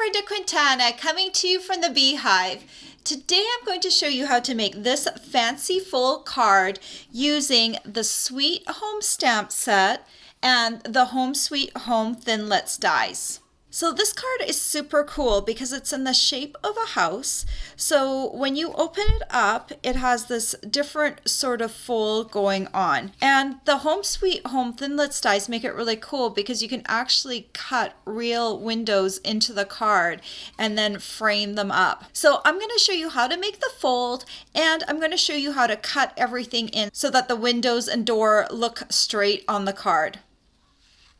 Brenda Quintana coming to you from the Beehive. Today I'm going to show you how to make this fancy full card using the Sweet Home stamp set and the Home Sweet Home Thinlits dies. So this card is super cool because it's in the shape of a house. So when you open it up, it has this different sort of fold going on. And the Home Sweet Home Thinlits dies make it really cool because you can actually cut real windows into the card and then frame them up. So I'm going to show you how to make the fold, and I'm going to show you how to cut everything in so that the windows and door look straight on the card.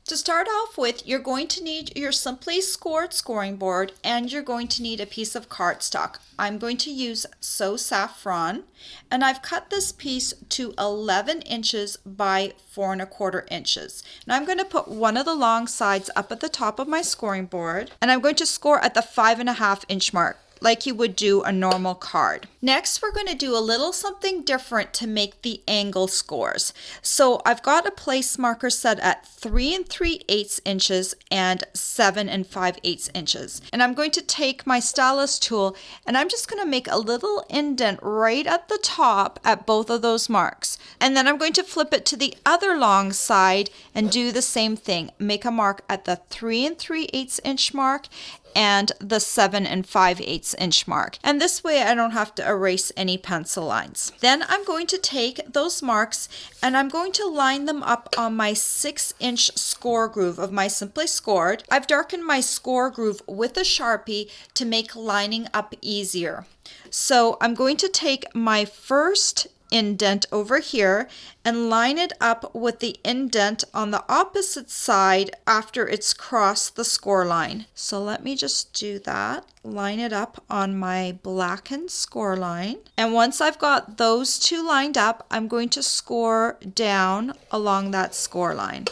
To start off with, you're going to need your simply scored scoring board, and you're going to need a piece of cardstock. I'm going to use So Saffron, and I've cut this piece to 11 inches by 4 1/4 inches. And I'm going to put one of the long sides up at the top of my scoring board, and I'm going to score at the 5.5 inch mark, like you would do a normal card. Next, we're going to do a little something different to make the angle scores. So I've got a place marker set at 3 3/8 inches and 7 5/8 inches. And I'm going to take my stylus tool and I'm just going to make a little indent right at the top at both of those marks. And then I'm going to flip it to the other long side and do the same thing. Make a mark at the 3 3/8 inch mark and the 7 5/8 inch mark. And this way I don't have to erase any pencil lines. Then I'm going to take those marks and I'm going to line them up on my 6-inch score groove of my Simply Scored. I've darkened my score groove with a Sharpie to make lining up easier. So I'm going to take my first indent over here and line it up with the indent on the opposite side after it's crossed the score line. So let me just do that. Line it up on my blackened score line. And once I've got those two lined up, I'm going to score down along that score line.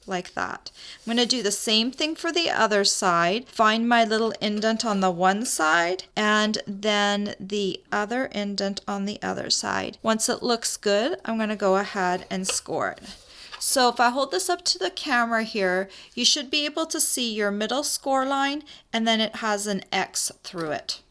Like that. I'm going to do the same thing for the other side. Find my little indent on the one side and then the other indent on the other side. Once it looks good, I'm going to go ahead and score it. So if I hold this up to the camera here, you should be able to see your middle score line, and then it has an X through it.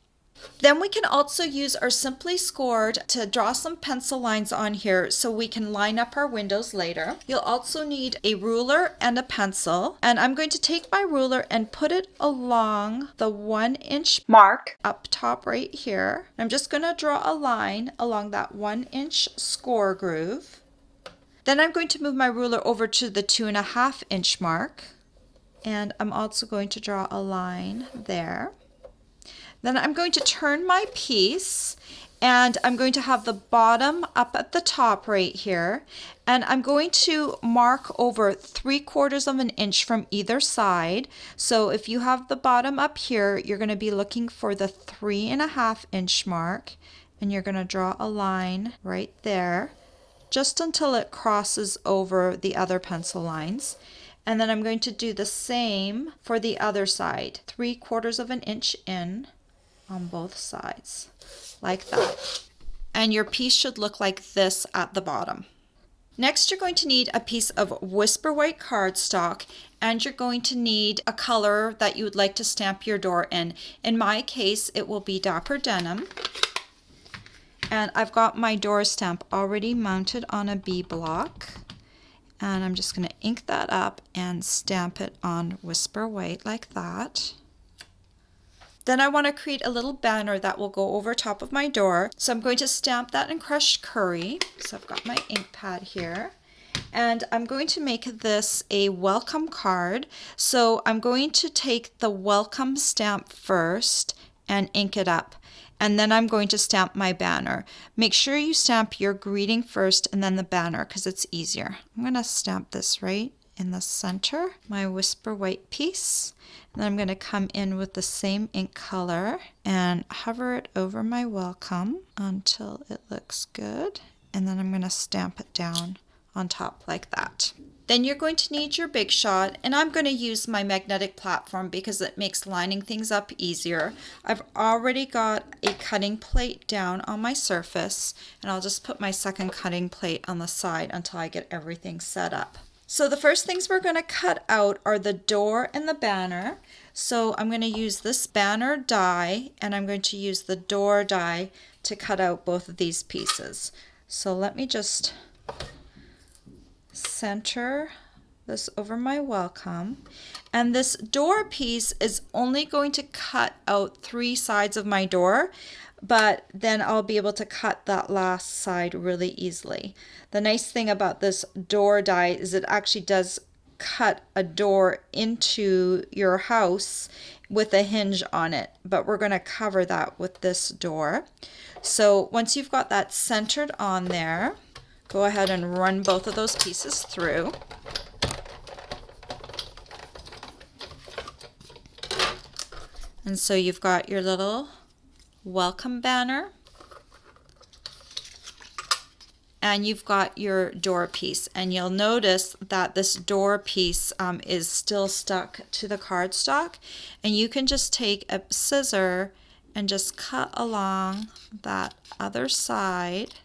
Then we can also use our Simply Scored to draw some pencil lines on here so we can line up our windows later. You'll also need a ruler and a pencil, and I'm going to take my ruler and put it along the 1-inch mark up top right here. I'm just going to draw a line along that 1-inch score groove. Then I'm going to move my ruler over to the 2.5-inch mark, and I'm also going to draw a line there. Then I'm going to turn my piece and I'm going to have the bottom up at the top right here, and I'm going to mark over 3/4 inch from either side. So if you have the bottom up here, you're going to be looking for the 3.5-inch mark, and you're going to draw a line right there just until it crosses over the other pencil lines. And then I'm going to do the same for the other side, 3/4 inch in on both sides, like that. And your piece should look like this at the bottom. Next, you're going to need a piece of Whisper White cardstock, and you're going to need a color that you would like to stamp your door in. In my case, it will be Dapper Denim. And I've got my door stamp already mounted on a B block. And I'm just going to ink that up and stamp it on Whisper White like that. Then I want to create a little banner that will go over top of my door. So I'm going to stamp that in crushed curry. So I've got my ink pad here. And I'm going to make this a welcome card. So I'm going to take the welcome stamp first and ink it up. And then I'm going to stamp my banner. Make sure you stamp your greeting first and then the banner because it's easier. I'm going to stamp this right in the center, my Whisper White piece. And then I'm going to come in with the same ink color and hover it over my welcome until it looks good. And then I'm going to stamp it down on top like that. Then you're going to need your Big Shot, and I'm going to use my magnetic platform because it makes lining things up easier. I've already got a cutting plate down on my surface, and I'll just put my second cutting plate on the side until I get everything set up. So the first things we're going to cut out are the door and the banner. So I'm going to use this banner die and I'm going to use the door die to cut out both of these pieces. So let me just center this over my welcome. And this door piece is only going to cut out 3 sides of my door, but then I'll be able to cut that last side really easily. The nice thing about this door die is it actually does cut a door into your house with a hinge on it, but we're going to cover that with this door. So once you've got that centered on there, go ahead and run both of those pieces through. And so you've got your little welcome banner and you've got your door piece, and you'll notice that this door piece is still stuck to the cardstock, and you can just take a scissor and just cut along that other side,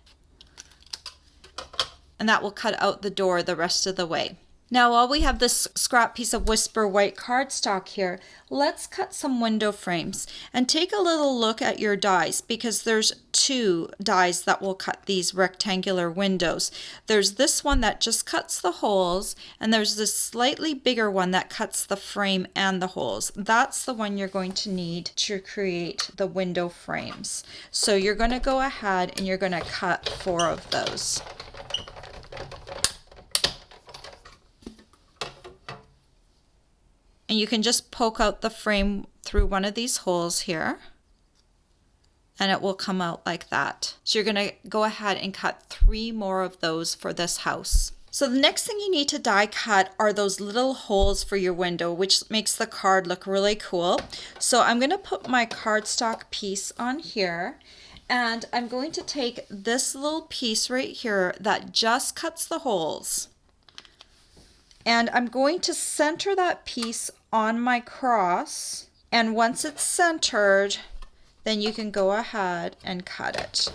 and that will cut out the door the rest of the way. Now while we have this scrap piece of Whisper white cardstock here, let's cut some window frames and take a little look at your dies, because there's 2 dies that will cut these rectangular windows. There's this one that just cuts the holes, and there's this slightly bigger one that cuts the frame and the holes. That's the one you're going to need to create the window frames. So you're going to go ahead and you're going to cut 4 of those. And you can just poke out the frame through one of these holes here, and it will come out like that. So you're going to go ahead and cut 3 more of those for this house. So the next thing you need to die cut are those little holes for your window, which makes the card look really cool. So I'm going to put my cardstock piece on here, and I'm going to take this little piece right here that just cuts the holes. And I'm going to center that piece on my cross, and once it's centered, then you can go ahead and cut it.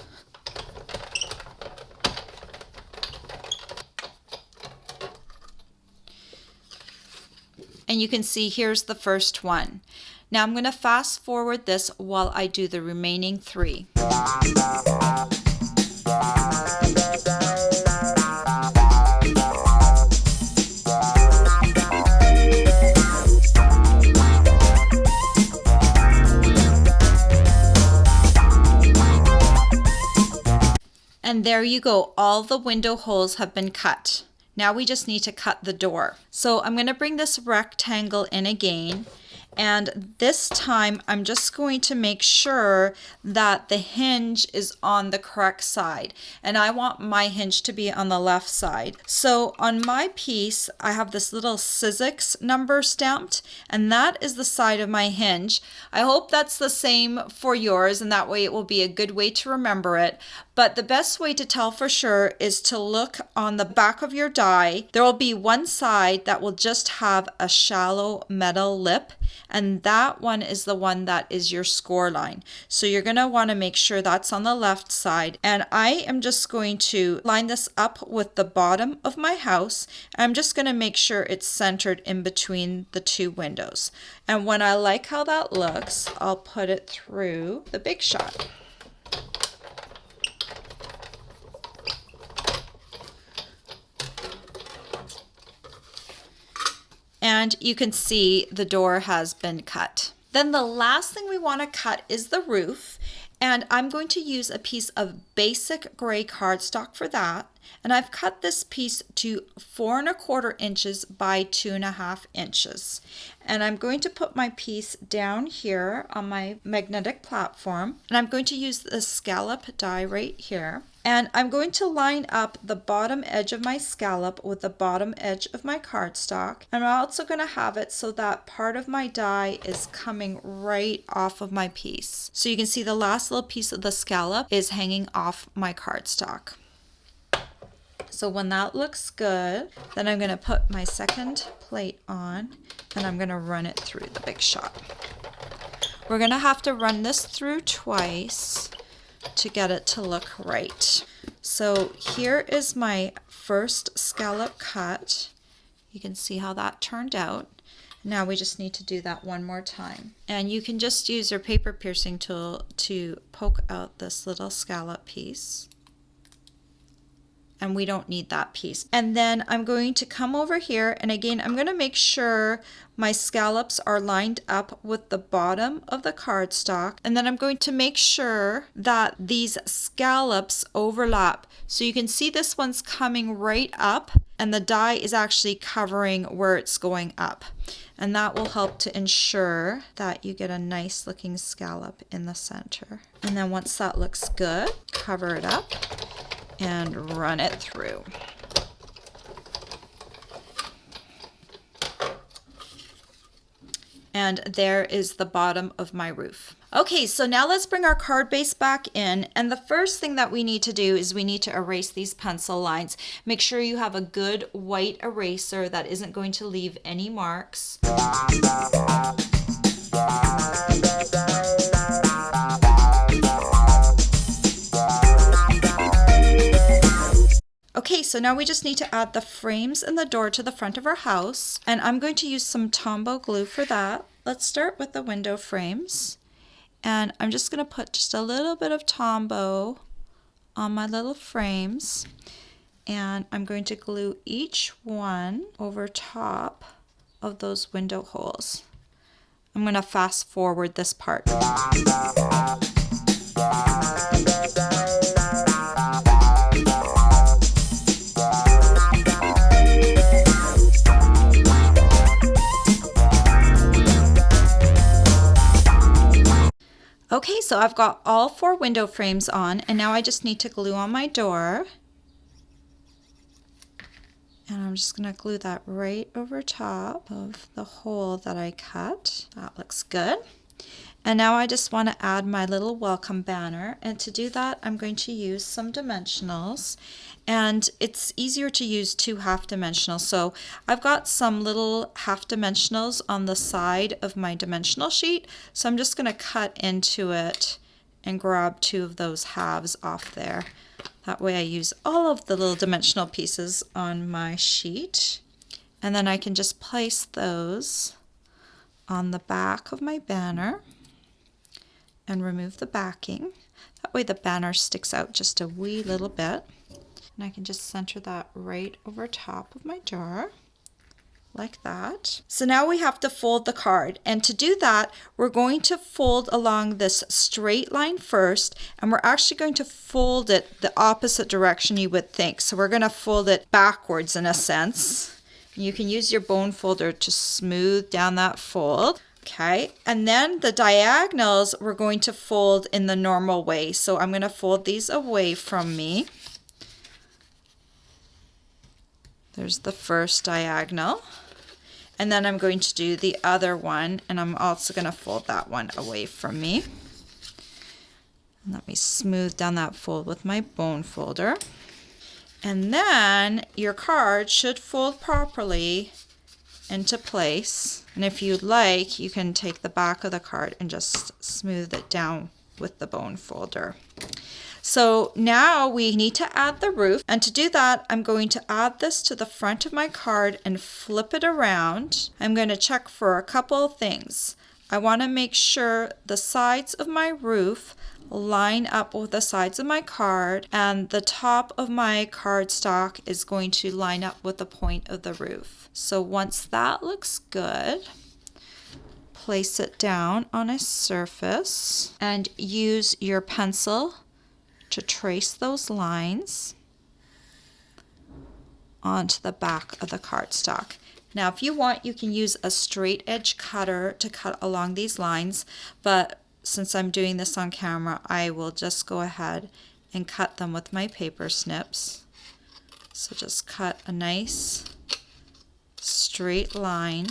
And you can see here's the first one. Now I'm going to fast forward this while I do the remaining 3. And there you go, all the window holes have been cut. Now we just need to cut the door. So I'm going to bring this rectangle in again, and this time I'm just going to make sure that the hinge is on the correct side, and I want my hinge to be on the left side. So on my piece I have this little Sizzix number stamped, and that is the side of my hinge. I hope that's the same for yours, and that way it will be a good way to remember it. But the best way to tell for sure is to look on the back of your die. There will be one side that will just have a shallow metal lip, and that one is the one that is your score line. So you're going to want to make sure that's on the left side. And I am just going to line this up with the bottom of my house. I'm just going to make sure it's centered in between the 2 windows. And when I like how that looks, I'll put it through the Big Shot. And you can see the door has been cut. Then the last thing we want to cut is the roof, and I'm going to use a piece of basic gray cardstock for that. And I've cut this piece to 4 1/4 inches by 2.5 inches. And I'm going to put my piece down here on my magnetic platform, and I'm going to use the scallop die right here. And I'm going to line up the bottom edge of my scallop with the bottom edge of my cardstock. And I'm also going to have it so that part of my die is coming right off of my piece. So you can see the last little piece of the scallop is hanging off my cardstock. So when that looks good, then I'm going to put my second plate on, and I'm going to run it through the Big Shot. We're going to have to run this through twice to get it to look right. So here is my first scallop cut, You can see how that turned out. Now we just need to do that one more time. And you can just use your paper piercing tool to poke out this little scallop piece. And we don't need that piece. And then I'm going to come over here, and again, I'm going to make sure my scallops are lined up with the bottom of the cardstock. And then I'm going to make sure that these scallops overlap. So you can see this one's coming right up, and the die is actually covering where it's going up. And that will help to ensure that you get a nice looking scallop in the center. And then once that looks good, cover it up and run it through. And there is the bottom of my roof. Okay, so now let's bring our card base back in, and the first thing that we need to do is we need to erase these pencil lines. Make sure you have a good white eraser that isn't going to leave any marks. Okay, so now we just need to add the frames and the door to the front of our house, and I'm going to use some Tombow glue for that. Let's start with the window frames, and I'm just going to put just a little bit of Tombow on my little frames, and I'm going to glue each one over top of those window holes. I'm going to fast forward this part. Okay, so I've got all 4 window frames on, and now I just need to glue on my door. And I'm just going to glue that right over top of the hole that I cut. That looks good. And now I just want to add my little welcome banner, and to do that I'm going to use some dimensionals, and it's easier to use 2 half dimensionals. So I've got some little half dimensionals on the side of my dimensional sheet, so I'm just going to cut into it and grab 2 of those halves off there. That way I use all of the little dimensional pieces on my sheet, and then I can just place those on the back of my banner and remove the backing. That way the banner sticks out just a wee little bit. And I can just center that right over top of my jar, like that. So now we have to fold the card, and to do that we're going to fold along this straight line first, and we're actually going to fold it the opposite direction you would think. So we're going to fold it backwards in a sense. You can use your bone folder to smooth down that fold. Okay, and then the diagonals we're going to fold in the normal way. So I'm going to fold these away from me. There's the first diagonal. And then I'm going to do the other one, and I'm also going to fold that one away from me. And let me smooth down that fold with my bone folder. And then your card should fold properly into place, and if you'd like you can take the back of the card and just smooth it down with the bone folder. So now we need to add the roof, and to do that I'm going to add this to the front of my card and flip it around. I'm going to check for a couple of things. I want to make sure the sides of my roof line up with the sides of my card, and the top of my cardstock is going to line up with the point of the roof. So once that looks good, place it down on a surface and use your pencil to trace those lines onto the back of the cardstock. Now if you want you can use a straight edge cutter to cut along these lines, but since I'm doing this on camera I will just go ahead and cut them with my paper snips. So just cut a nice straight line,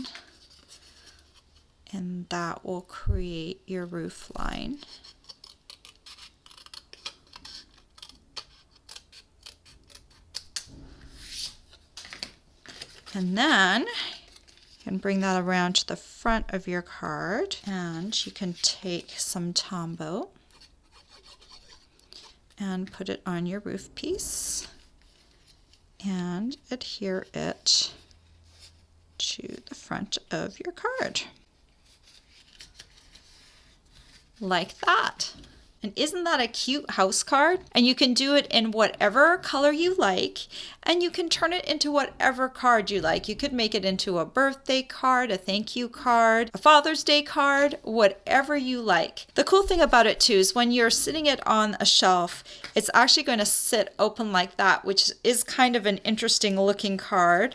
and that will create your roof line. And then you can bring that around to the front of your card, and you can take some Tombow and put it on your roof piece and adhere it to the front of your card. Like that. And isn't that a cute house card? And you can do it in whatever color you like, and you can turn it into whatever card you like. You could make it into a birthday card, a thank you card, a Father's Day card, whatever you like. The cool thing about it too is when you're sitting it on a shelf, it's actually going to sit open like that, which is kind of an interesting looking card.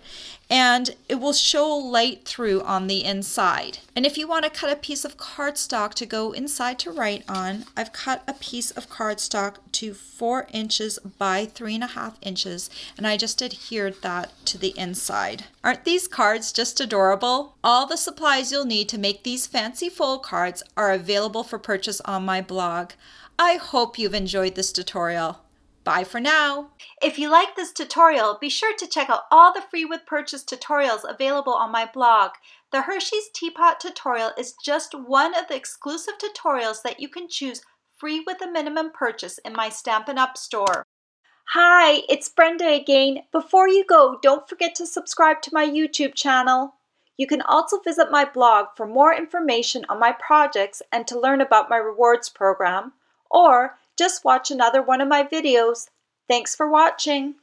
And it will show light through on the inside. And if you want to cut a piece of cardstock to go inside to write on, I've cut a piece of cardstock to 4 inches by 3.5 inches, and I just adhered that to the inside. Aren't these cards just adorable? All the supplies you'll need to make these fancy fold cards are available for purchase on my blog. I hope you've enjoyed this tutorial. Bye for now. If you like this tutorial, be sure to check out all the free with purchase tutorials available on my blog. The Hershey's Teapot tutorial is just one of the exclusive tutorials that you can choose free with a minimum purchase in my Stampin' Up! Store. Hi, it's Brenda again. Before you go, don't forget to subscribe to my YouTube channel. You can also visit my blog for more information on my projects and to learn about my rewards program, or just watch another one of my videos. Thanks for watching.